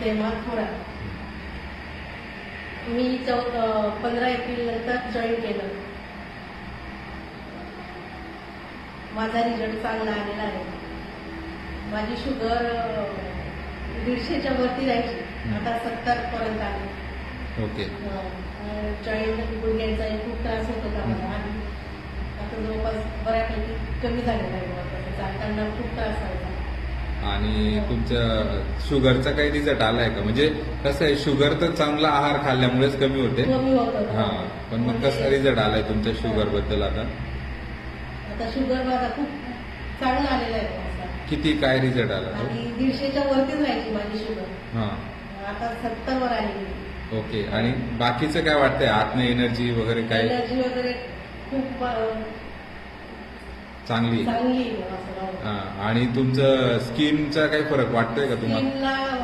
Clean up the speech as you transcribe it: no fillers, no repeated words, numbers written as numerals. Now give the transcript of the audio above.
तेव्हा थोडा मी 15 एप्रिल नंतर जॉईन केलं. माझा रिझल्ट चांगला आलेला आहे. माझी शुगर 150च्या वरती जायची, आता 70 पर्यंत आली. ओके. जॉईंट गुडघ्यांचा खूप त्रास होत होता मला आणि आता जवळपास बऱ्यापैकी कमी झालेला आहे. चालताना खूप त्रास व्हायचा. आणि तुमच्या शुगरचा काही रिझल्ट आलाय का? म्हणजे कसं आहे, शुगर तर चांगला आहार खाल्ल्यामुळेच कमी होते. कमी होतं. हा, पण मग कसा रिझल्ट आलाय तुमच्या शुगर बद्दल आता? आता शुगर माझा खूप चांगला आलेला आहे माझा. किती काय रिझल्ट आला तो? आणि 150च्या वरतीच राहायची माझी शुगर, हा. आता 70 वर आली. ओके. आणि बाकीचं काय वाटतंय, आतनं एनर्जी वगैरे काय एनर्जी वगैरे खूप चांगली? चांगली आहे असं. हा. आणि तुमचं स्किनचा काही फरक वाटतोय का तुम्हाला? स्किनला